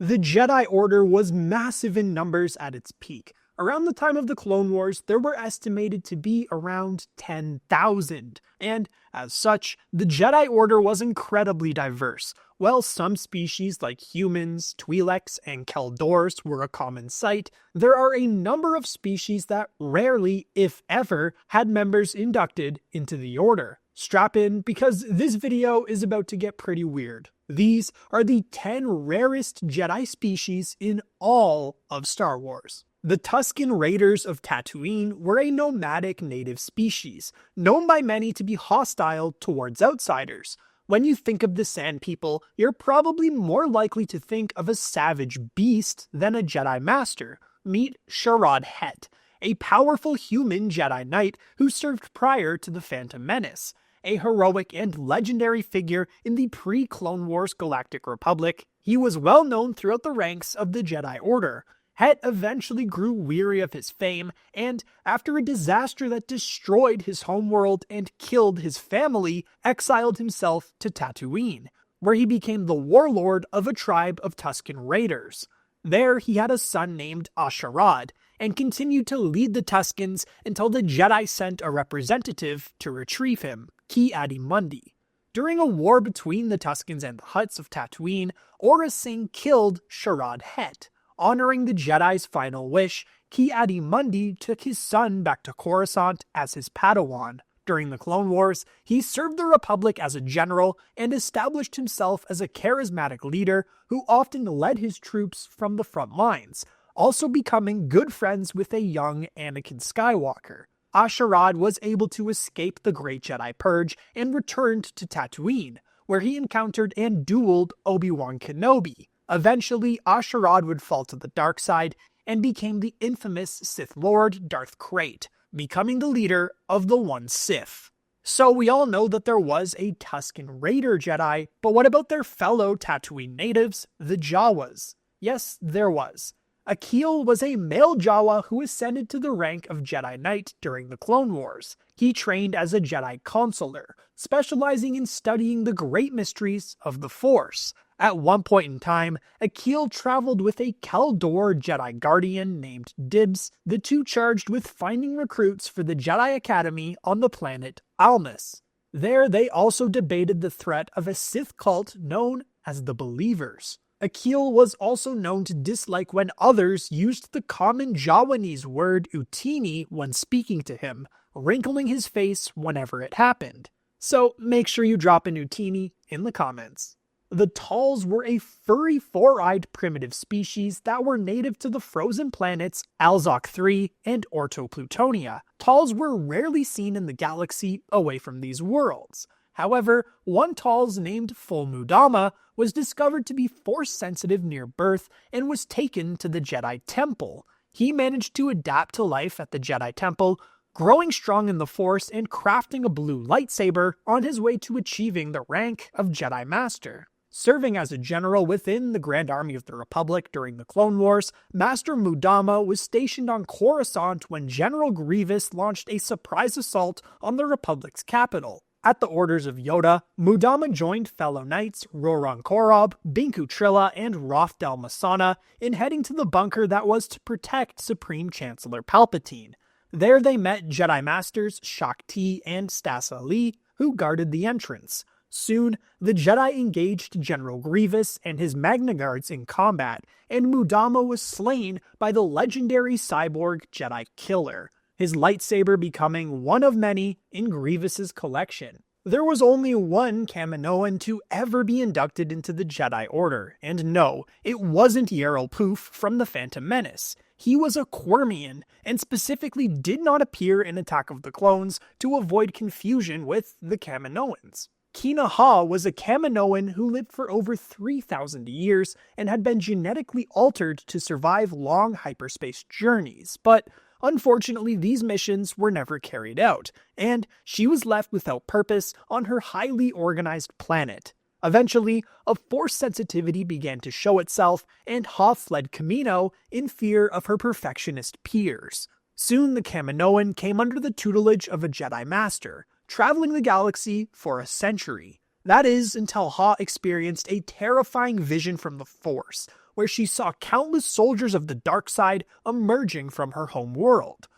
The Jedi Order was massive in numbers at its peak. Around the time of the Clone Wars, there were estimated to be around 10,000, and as such, the Jedi Order was incredibly diverse. While some species like humans, Twi'leks, and Keldors were a common sight, there are a number of species that rarely, if ever, had members inducted into the Order. Strap in, because this video is about to get pretty weird. These are the 10 rarest Jedi species in all of Star Wars. The Tusken Raiders of Tatooine were a nomadic native species, known by many to be hostile towards outsiders. When you think of the Sand People, you're probably more likely to think of a savage beast than a Jedi Master. Meet Sharad Het, a powerful human Jedi Knight who served prior to the Phantom Menace. A heroic and legendary figure in the pre-Clone Wars Galactic Republic, he was well known throughout the ranks of the Jedi Order. Het eventually grew weary of his fame, and after a disaster that destroyed his homeworld and killed his family, exiled himself to Tatooine, where he became the warlord of a tribe of Tusken Raiders. There he had a son named Asharad, and continued to lead the Tuskens until the Jedi sent a representative to retrieve him, Ki-Adi-Mundi. During a war between the Tuskens and the Hutts of Tatooine, Aurra Sing killed Sharad Het. Honoring the Jedi's final wish, Ki-Adi-Mundi took his son back to Coruscant as his Padawan. During the Clone Wars, he served the Republic as a general and established himself as a charismatic leader who often led his troops from the front lines, also becoming good friends with a young Anakin Skywalker. Asharad was able to escape the Great Jedi Purge and returned to Tatooine, where he encountered and dueled Obi-Wan Kenobi. Eventually, Asharad would fall to the dark side and became the infamous Sith Lord Darth Krayt, becoming the leader of the One Sith. So we all know that there was a Tusken Raider Jedi, but what about their fellow Tatooine natives, the Jawas? Yes, there was. Akil was a male Jawa who ascended to the rank of Jedi Knight during the Clone Wars. He trained as a Jedi Consular, specializing in studying the great mysteries of the Force. At one point in time, Akil traveled with a Keldor Jedi Guardian named Dibs, the two charged with finding recruits for the Jedi Academy on the planet Almus. There they also debated the threat of a Sith cult known as the Believers. Akil was also known to dislike when others used the common Jawanese word Utini when speaking to him, wrinkling his face whenever it happened. So make sure you drop an Utini in the comments. The Talz were a furry four-eyed primitive species that were native to the frozen planets Alzok 3 and Orto Plutonia. Talz were rarely seen in the galaxy away from these worlds. However, one Talz named Full Mudama was discovered to be Force-sensitive near birth and was taken to the Jedi Temple. He managed to adapt to life at the Jedi Temple, growing strong in the Force and crafting a blue lightsaber on his way to achieving the rank of Jedi Master. Serving as a general within the Grand Army of the Republic during the Clone Wars, Master Mudama was stationed on Coruscant when General Grievous launched a surprise assault on the Republic's capital. At the orders of Yoda, Mudama joined fellow knights Roran Korob, Binku Trilla, and Roth Del Masana in heading to the bunker that was to protect Supreme Chancellor Palpatine. There they met Jedi Masters Shak Ti and Stas Ali, who guarded the entrance. Soon, the Jedi engaged General Grievous and his Magna Guards in combat, and Mudama was slain by the legendary cyborg Jedi Killer, his lightsaber becoming one of many in Grievous's collection. There was only one Kaminoan to ever be inducted into the Jedi Order, and no, it wasn't Yarael Poof from the Phantom Menace. He was a Quirmian, and specifically did not appear in Attack of the Clones to avoid confusion with the Kaminoans. Kina Ha was a Kaminoan who lived for over 3,000 years and had been genetically altered to survive long hyperspace journeys, but unfortunately these missions were never carried out, and she was left without purpose on her highly organized planet. Eventually, a Force sensitivity began to show itself, and Ha fled Kamino in fear of her perfectionist peers. Soon the Kaminoan came under the tutelage of a Jedi Master, traveling the galaxy for a century. That is, until Ha experienced a terrifying vision from the Force, where she saw countless soldiers of the dark side emerging from her home world.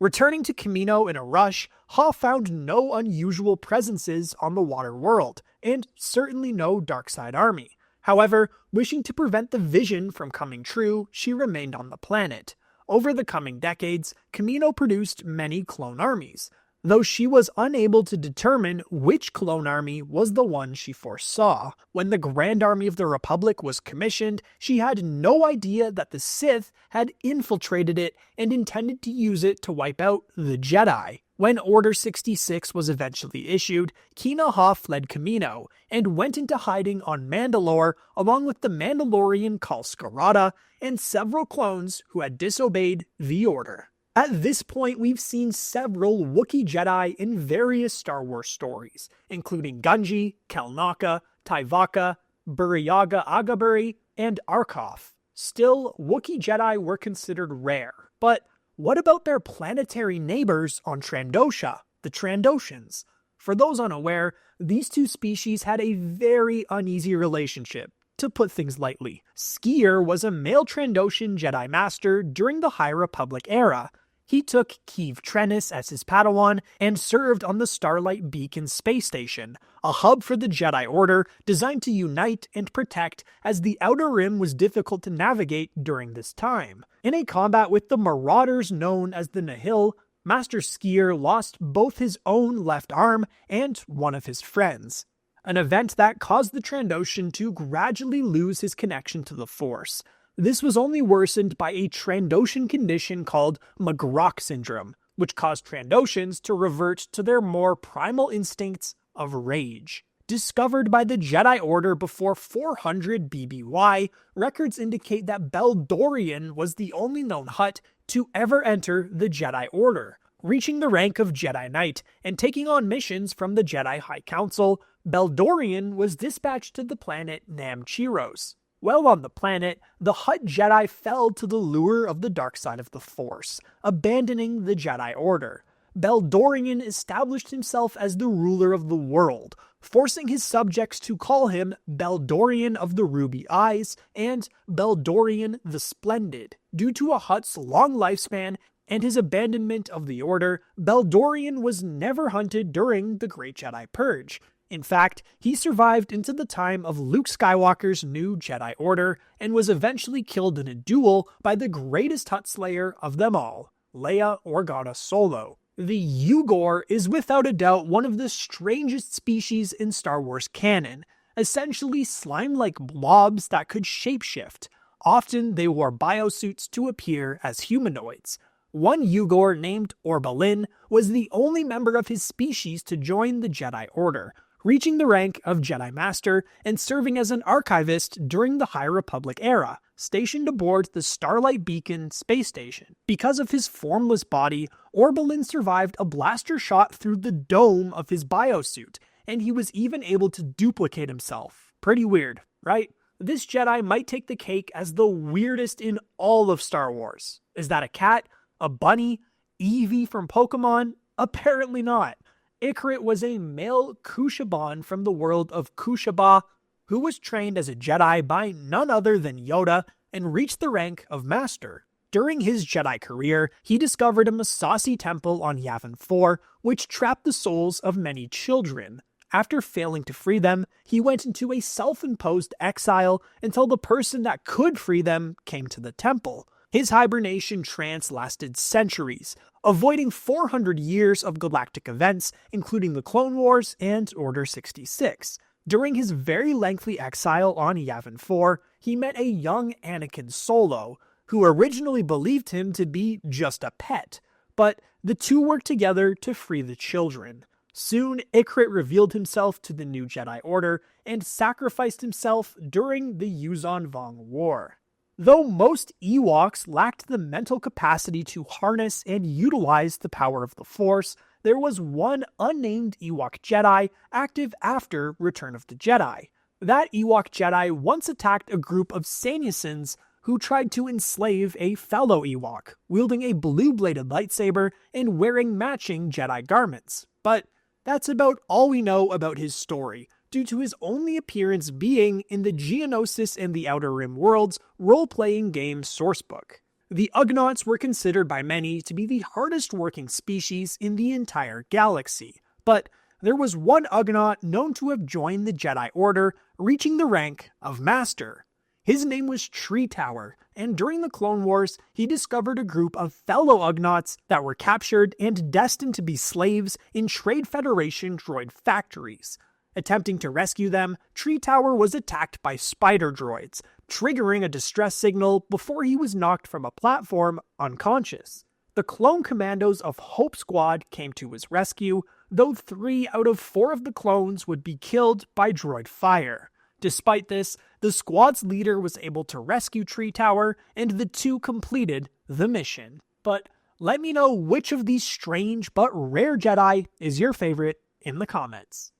Returning to Kamino in a rush, Ha found no unusual presences on the water world, and certainly no dark side army. However, wishing to prevent the vision from coming true, she remained on the planet. Over the coming decades, Kamino produced many clone armies, though she was unable to determine which clone army was the one she foresaw. When the Grand Army of the Republic was commissioned, she had no idea that the Sith had infiltrated it and intended to use it to wipe out the Jedi. When Order 66 was eventually issued, Kina Ha fled Kamino and went into hiding on Mandalore along with the Mandalorian Kal Skirata and several clones who had disobeyed the Order. At this point, we've seen several Wookiee Jedi in various Star Wars stories, including Gungi, Kelnaka, Tyvaka, Buryaga Agaburi, and Arkoff. Still, Wookiee Jedi were considered rare, but what about their planetary neighbors on Trandosha, the Trandoshans? For those unaware, these two species had a very uneasy relationship. To put things lightly, Skier was a male Trandoshan Jedi Master during the High Republic era. He took Keeve Trennis as his Padawan and served on the Starlight Beacon space station, a hub for the Jedi Order designed to unite and protect as the Outer Rim was difficult to navigate during this time. In a combat with the marauders known as the Nihil, Master Skier lost both his own left arm and one of his friends, an event that caused the Trandoshan to gradually lose his connection to the Force. This was only worsened by a Trandoshan condition called McGrock syndrome, which caused Trandoshans to revert to their more primal instincts of rage. Discovered by the Jedi Order before 400 BBY, records indicate that Beldorian was the only known Hutt to ever enter the Jedi Order. Reaching the rank of Jedi Knight and taking on missions from the Jedi High Council, Beldorian was dispatched to the planet Nam Chiros. While on the planet, the Hut Jedi fell to the lure of the dark side of the Force, abandoning the Jedi Order. Beldorian established himself as the ruler of the world, forcing his subjects to call him Beldorian of the Ruby Eyes and Beldorian the Splendid. Due to a Hutt's long lifespan and his abandonment of the Order, Beldorian was never hunted during the Great Jedi Purge. In fact, he survived into the time of Luke Skywalker's new Jedi Order and was eventually killed in a duel by the greatest Hutt Slayer of them all, Leia Organa Solo. The Ewok is without a doubt one of the strangest species in Star Wars canon, essentially slime-like blobs that could shapeshift. Often they wore biosuits to appear as humanoids. One Ewok named Orbalin was the only member of his species to join the Jedi Order, reaching the rank of Jedi Master and serving as an archivist during the High Republic era, stationed aboard the Starlight Beacon space station. Because of his formless body, Orbalin survived a blaster shot through the dome of his biosuit, and he was even able to duplicate himself. Pretty weird, right? This Jedi might take the cake as the weirdest in all of Star Wars. Is that a cat? A bunny? Eevee from Pokemon? Apparently not. Ikrit was a male Kushaban from the world of Kushaba, who was trained as a Jedi by none other than Yoda and reached the rank of Master. During his Jedi career, he discovered a Massassi temple on Yavin 4, which trapped the souls of many children. After failing to free them, he went into a self-imposed exile until the person that could free them came to the temple. His hibernation trance lasted centuries, avoiding 400 years of galactic events, including the Clone Wars and Order 66. During his very lengthy exile on Yavin 4, he met a young Anakin Solo, who originally believed him to be just a pet, but the two worked together to free the children. Soon, Ikrit revealed himself to the new Jedi Order and sacrificed himself during the Yuuzhan Vong War. Though most Ewoks lacked the mental capacity to harness and utilize the power of the Force, there was one unnamed Ewok Jedi active after Return of the Jedi. That Ewok Jedi once attacked a group of Sanyasins who tried to enslave a fellow Ewok, wielding a blue-bladed lightsaber and wearing matching Jedi garments. But that's about all we know about his story. due to his only appearance being in the Geonosis and the Outer Rim Worlds role-playing game sourcebook. The Ugnaughts were considered by many to be the hardest working species in the entire galaxy, but there was one Ugnaught known to have joined the Jedi Order, reaching the rank of Master. His name was Tree Tower, and during the Clone Wars, he discovered a group of fellow Ugnaughts that were captured and destined to be slaves in Trade Federation droid factories. Attempting to rescue them, Tree Tower was attacked by spider droids, triggering a distress signal before he was knocked from a platform unconscious. The clone commandos of Hope Squad came to his rescue, though 3 out of 4 of the clones would be killed by droid fire. Despite this, the squad's leader was able to rescue Tree Tower, and the two completed the mission. But let me know which of these strange but rare Jedi is your favorite in the comments.